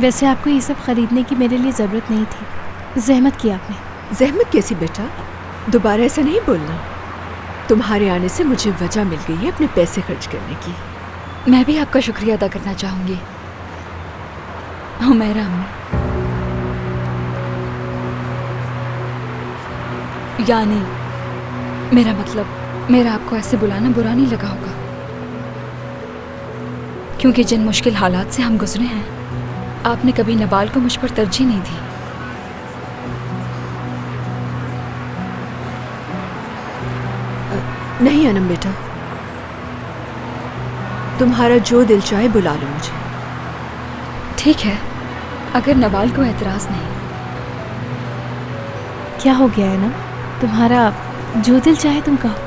वैसे आपको ये सब खरीदने की मेरे लिए ज़रूरत नहीं थी, ज़हमत की आपने। ज़हमत कैसी बेटा? दोबारा ऐसा नहीं बोलना। तुम्हारे आने से मुझे वजह मिल गई है अपने पैसे खर्च करने की। मैं भी आपका शुक्रिया अदा करना चाहूँगी हुमैरा अम्मी। यानी मेरा मतलब, मेरा आपको ऐसे बुलाना बुरा नहीं लगा होगा, क्योंकि जिन मुश्किल हालात से हम गुजरे हैं, आपने कभी नवाल को मुझ पर तरजीह नहीं दी। नहीं अनम बेटा, तुम्हारा जो दिल चाहे बुला लो मुझे। ठीक है, अगर नवाल को एतराज़ नहीं। क्या हो गया है ना, तुम्हारा जो दिल चाहे तुम कहो।